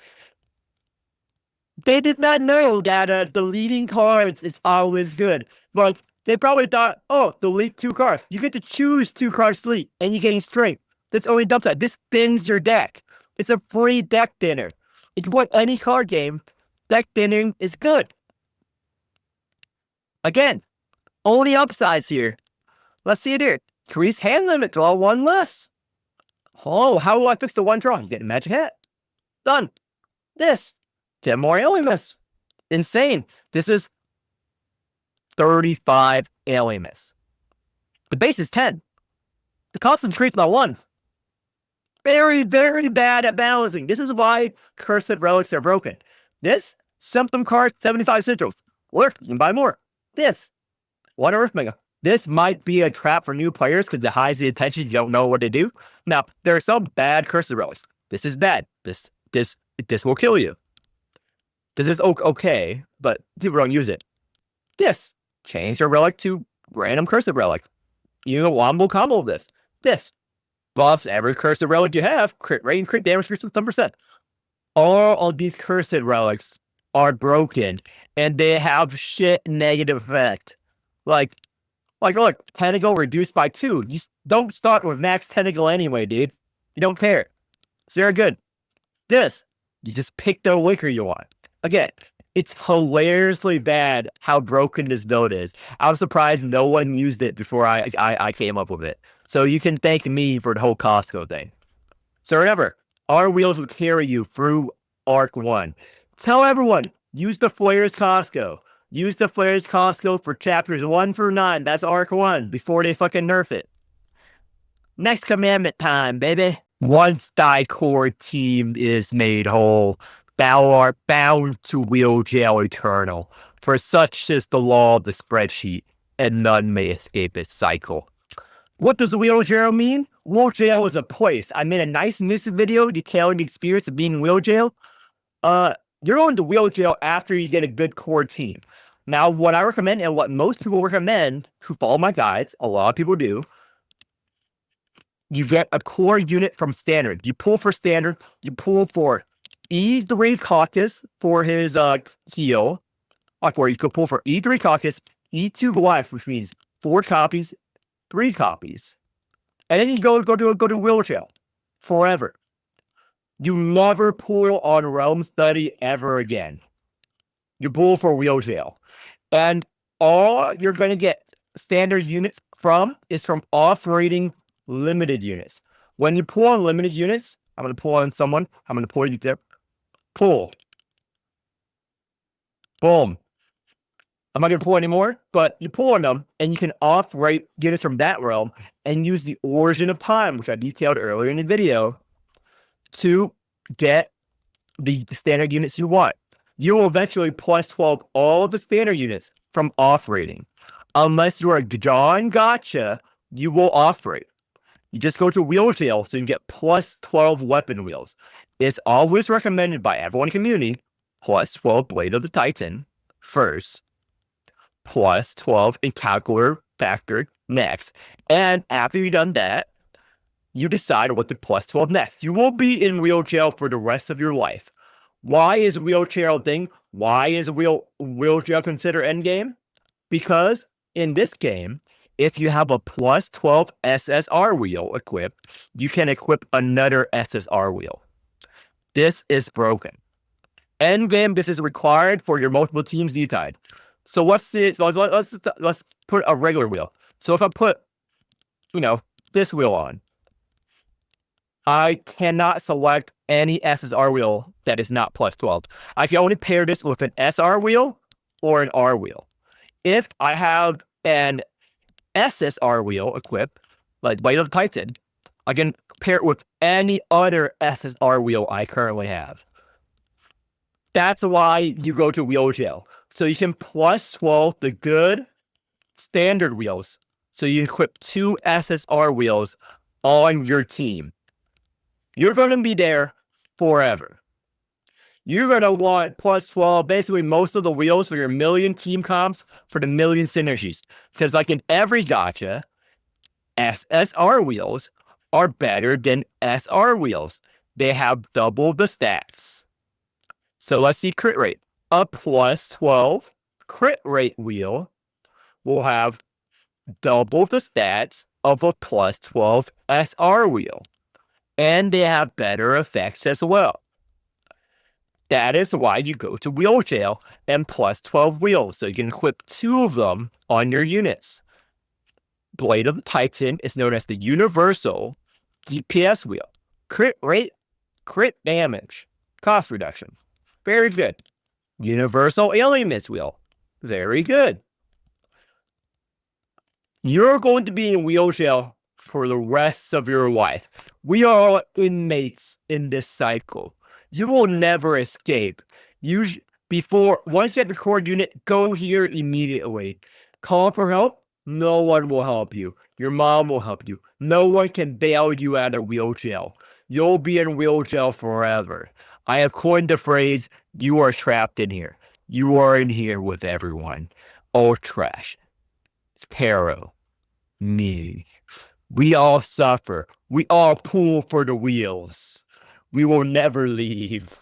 They did not know that deleting cards is always good. Like, they probably thought, oh, delete 2 cards. You get to choose 2 cards to delete, and you're getting straight. That's only downside. This thins your deck. It's a free deck thinner. If you want any card game, deck thinning is good. Again, only upsides here. Let's see it here. Increase hand limit, draw 1 less. Oh, how will I fix the 1 draw? You get a magic hat. Done. This. Get more alien miss. Insane. This is 35 alien miss. The base is 10. The cost is increased by 1. Very, very bad at balancing. This is why cursed relics are broken. This, symptom card, 75 sigils. Worth, you can buy more. This, 1 Earth Mega. This might be a trap for new players because it hides the attention, you don't know what to do. Now, there are some bad cursed relics. This is bad. This will kill you. This is okay, but people don't use it. This, change your relic to random cursed relic. You know, wombo combo this. This, buffs every cursed relic you have, crit rate and crit damage for 10%. All of these cursed relics are broken, and they have shit negative effect. Like, look, tentacle reduced by 2. You don't start with max tentacle anyway, dude. You don't care. It's very good. This, you just pick the liquor you want. Again, It's hilariously bad how broken this build is. I'm surprised no one used it before I came up with it. So you can thank me for the whole Costco thing. So remember, our wheels will carry you through Arc 1. Tell everyone, use the Flares Costco. Use the Flares Costco for chapters 1 through 9. That's Arc 1 before they fucking nerf it. Next commandment time, baby. Once thy core team is made whole, thou art bound to wield jail eternal. For such is the law of the spreadsheet, and none may escape its cycle. What does wheel jail mean? Wheel jail is a place. I made a nice music video detailing the experience of being in wheel jail. You're going to wheel jail after you get a good core team. Now, what I recommend and what most people recommend who follow my guides, a lot of people do, you get a core unit from standard. You pull for standard. You pull for E3 Caucus for his heal. Or you could pull for E3 Caucus, E2 Life, which means 4 copies, 3 copies. And then you go to wheel jail forever. You never pull on Realm Study ever again. You pull for wheel jail. And all you're going to get standard units from is from off-rating limited units. When you pull on limited units, I'm going to pull on someone. I'm going to pull you there. Pull. Boom. I'm not going to pull anymore, but you pull on them, and you can off-rate units from that realm and use the Origin of Time, which I detailed earlier in the video, to get the standard units you want. You will eventually plus 12 all of the standard units from off-rating. Unless you are John Gotcha, you will off-rate. You just go to wheel jail so you can get plus 12 weapon wheels. It's always recommended by everyone in the community, plus 12 Blade of the Titan first, plus 12 in Calculator Factor next. And after you've done that, you decide what to plus 12 next. You will be in wheel jail for the rest of your life. Why is wheel jail a thing? Why is wheel jail considered endgame? Because in this game, if you have a plus 12 SSR wheel equipped, you can equip another SSR wheel. This is broken. Endgame, this is required for your multiple teams D-tide. So let's put a regular wheel. So if I put, this wheel on, I cannot select any SSR wheel that is not plus 12. I can only pair this with an SR wheel or an R wheel. If I have an SSR wheel equipped, like Blade of the Titan, I can pair it with any other SSR wheel I currently have. That's why you go to wheel jail. So you can plus 12 the good standard wheels. So you equip 2 SSR wheels on your team. You're going to be there forever. You're going to want plus 12, basically most of the wheels for your million team comps for the million synergies. Because like in every gacha, SSR wheels are better than SR wheels. They have double the stats. So let's see crit rate. A plus 12 crit rate wheel will have double the stats of a plus 12 SR wheel. And they have better effects as well. That is why you go to wheel jail and plus 12 wheels, so you can equip 2 of them on your units. Blade of the Titan is known as the universal DPS wheel. Crit rate, crit damage, cost reduction. Very good. Universal alien miss wheel. Very good. You're going to be in wheel jail for the rest of your life. We are all inmates in this cycle. You will never escape. Once you get the core unit, go here immediately. Call for help. No one will help you. Your mom will help you. No one can bail you out of wheel jail. You'll be in wheel jail forever. I have coined the phrase, you are trapped in here. You are in here with everyone. All trash. It's Pero. Me. We all suffer. We all pull for the wheels. We will never leave.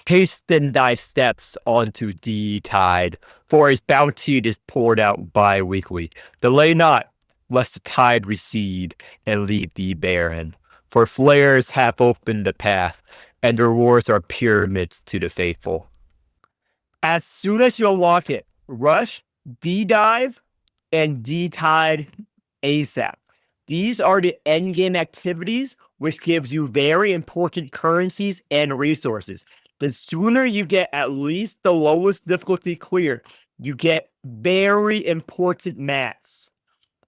Hasten thy steps onto D-tide, for his bounty is poured out bi-weekly. Delay not, lest the tide recede and leave thee barren. For flares have opened the path, and the rewards are pyramids to the faithful. As soon as you unlock it, rush, D-dive, and D-tide ASAP. These are the endgame activities, which gives you very important currencies and resources. The sooner you get at least the lowest difficulty clear, you get very important mats.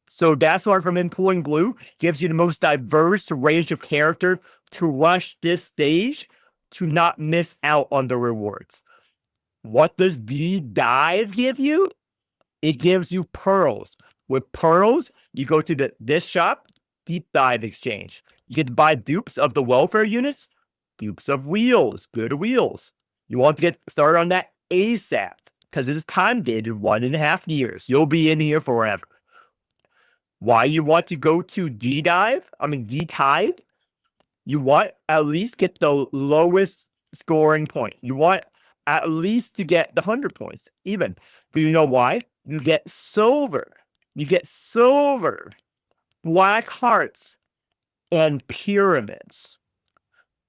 So that's why from Employing Blue gives you the most diverse range of character to rush this stage to not miss out on the rewards. What does D-dive give you? It gives you pearls. With pearls, you go to this shop, Deep Dive Exchange. You get to buy dupes of the welfare units, dupes of wheels, good wheels. You want to get started on that ASAP because it's time dated 1.5 years. You'll be in here forever. Why you want to go to D-tide? You want at least get the lowest scoring point. You want at least to get the 100 points even. But you know why? You get silver. Black hearts, and pyramids.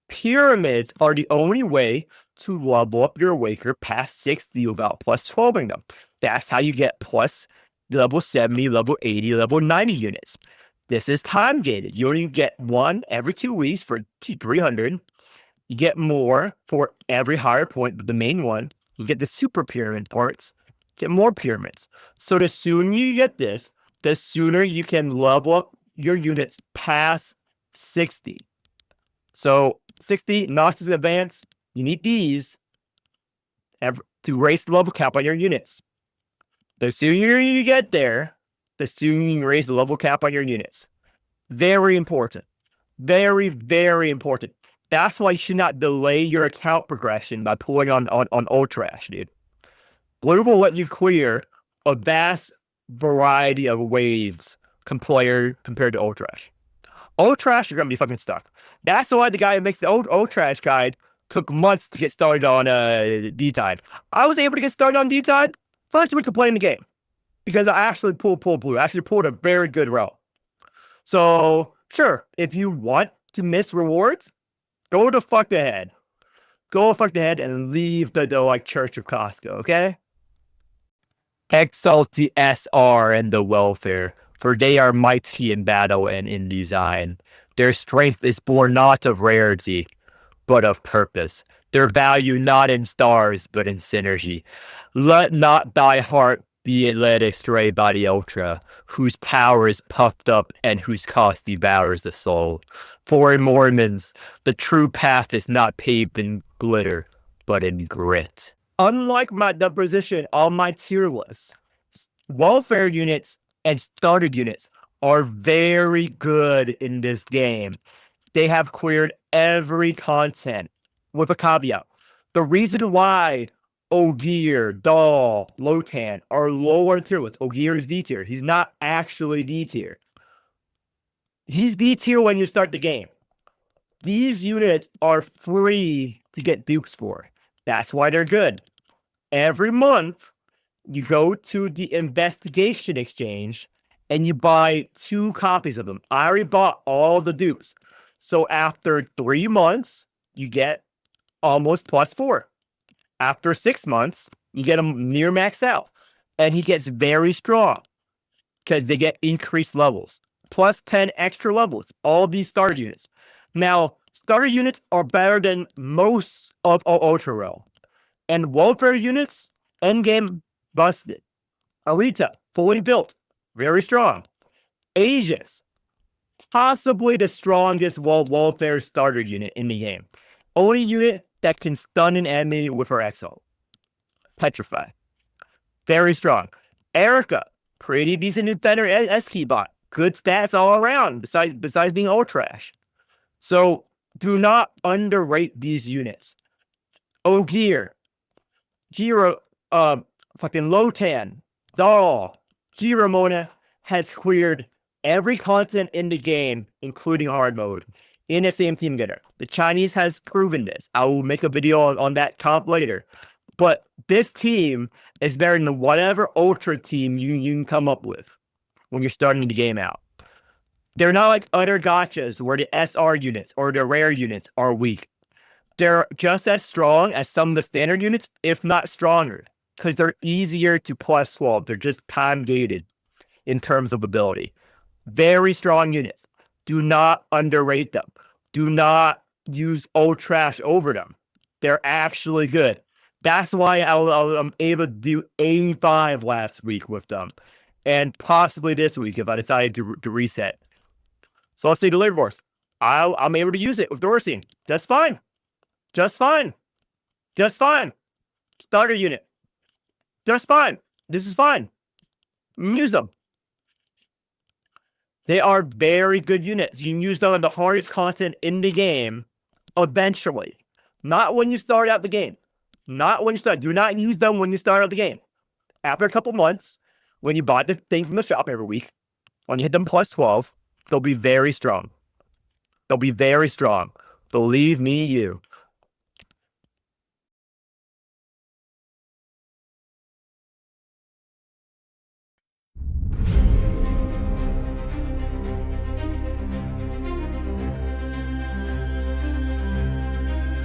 Pyramids are the only way to level up your Awaker past 60 without plus 12ing them. That's how you get plus level 70, level 80, level 90 units. This is time gated. You only get one every 2 weeks for 300. You get more for every higher point, but the main one, you get the super pyramid parts, get more pyramids. So the sooner you get this, the sooner you can level up your units past 60. So 60, Noxus Advance, you need these to raise the level cap on your units. The sooner you get there, the sooner you raise the level cap on your units. Very important. Very, very important. That's why you should not delay your account progression by pulling on Ultrash, dude. Blue will let you clear a vast variety of waves compared to Ultrash. Ultrash, you're going to be fucking stuck. That's why the guy who makes the Ultrash guide took months to get started on D-Tide. I was able to get started on D-Tide first week of playing the game because I actually pulled Blue. I actually pulled a very good route. So, sure, if you want to miss rewards, go the fuck ahead. Go fuck ahead and leave the like Church of Costco, okay? Exalt the SR and the welfare, for they are mighty in battle and in design. Their strength is born not of rarity, but of purpose. Their value not in stars, but in synergy. Let not thy heart be led astray by the Ultra, whose power is puffed up and whose cost devours the soul. For in Morimens, the true path is not paved in glitter, but in grit. Unlike the position on my tier list, welfare units and starter units are very good in this game. They have cleared every content with a caveat. The reason why Ogier, Dahl, Lotan are lower tier lists. Ogier is D tier. He's not actually D tier. He's D tier when you start the game. These units are free to get dupes for. That's why they're good. Every month, you go to the investigation exchange and you buy 2 copies of them. I already bought all the dupes. So after 3 months, you get almost plus 4. After 6 months, you get him near maxed out. And he gets very strong because they get increased levels. Plus 10 extra levels. All these starter units. Now, starter units are better than most of Ultra Rail. And welfare units, endgame, busted. Alita, fully built, very strong. Aegis, possibly the strongest welfare starter unit in the game. Only unit that can stun an enemy with her exo. Petrify, very strong. Erica, pretty decent defender S-key bot. Good stats all around, besides being Ultrash. So, do not underrate these units. Ogier, Jiro, fucking Lotan, Dahl, Jiramona has cleared every content in the game, including hard mode, in the same team getter. The Chinese has proven this. I will make a video on that comp later. But this team is better than whatever Ultra team you can come up with when you're starting the game out. They're not like other gachas where the SR units or the rare units are weak. They're just as strong as some of the standard units, if not stronger, because they're easier to plus 12. They're just time gated in terms of ability. Very strong units. Do not underrate them. Do not use old trash over them. They're actually good. That's why I'm able to do 85 last week with them. And possibly this week if I decide to reset. So let's see the labor force. I'm able to use it with Dorsey. That's fine. Just fine. Just fine. Starter unit. Just fine. This is fine. Use them. They are very good units. You can use them in the hardest content in the game eventually. Not when you start out the game. Not when you start. Do not use them when you start out the game. After a couple months, when you buy the thing from the shop every week, when you hit them plus 12, they'll be very strong. They'll be very strong. Believe me, you.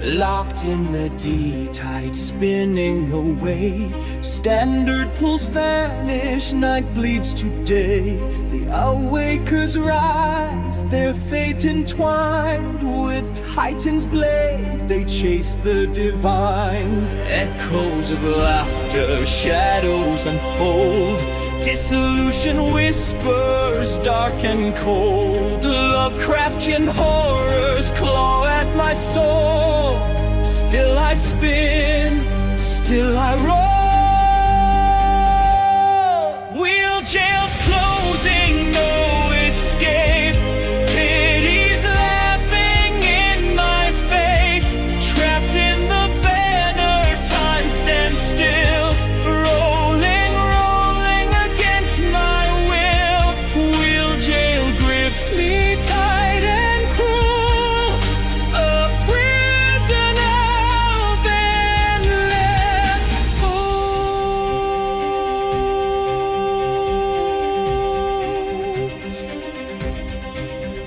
Locked in the D-tide, spinning away. Standard pulls vanish, night bleeds today. The Awakers rise, their fate entwined. With Titan's blade, they chase the divine. Echoes of laughter, shadows unfold. Dissolution whispers, dark and cold. Lovecraftian horrors claw at my soul. Still I spin, still I roll. Wheel jails closing, no escape. Pity's laughing in my face. Trapped in the banner, time stands still. Rolling, rolling against my will. Wheel jail grips me tight and cruel. A prisoner of endless hopes.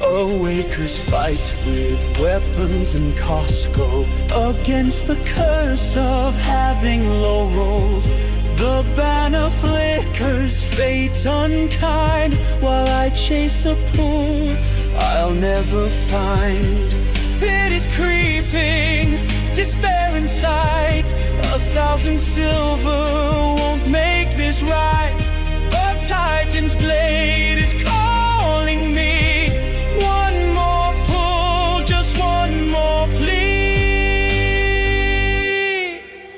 Awakers fight with weapons and Costco against the curse of having low rolls. The banner flickers, fate unkind, while I chase a pool I'll never find. Pity's creeping, despair in sight. 1,000 silver won't make this right. A Titan's blade is calling me. One more pull, just one more plea.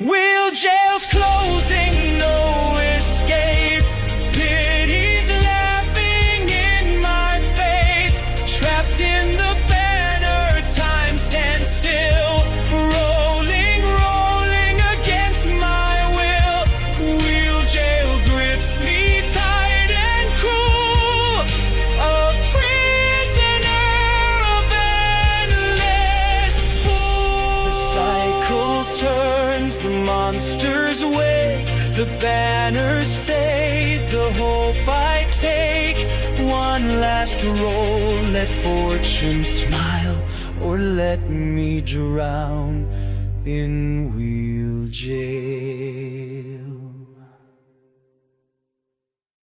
Wheel jails closing, no escape. Pity's laughing in my face. Trapped in the banner, time stands still. Rolling, rolling against my will. Wheel jail grips me tight and cruel. A prisoner of endless pool. The cycle turns, the monsters wake. The banners fade, the hope I take. One last roll, let fortune smile, or let me drown in wheel jail.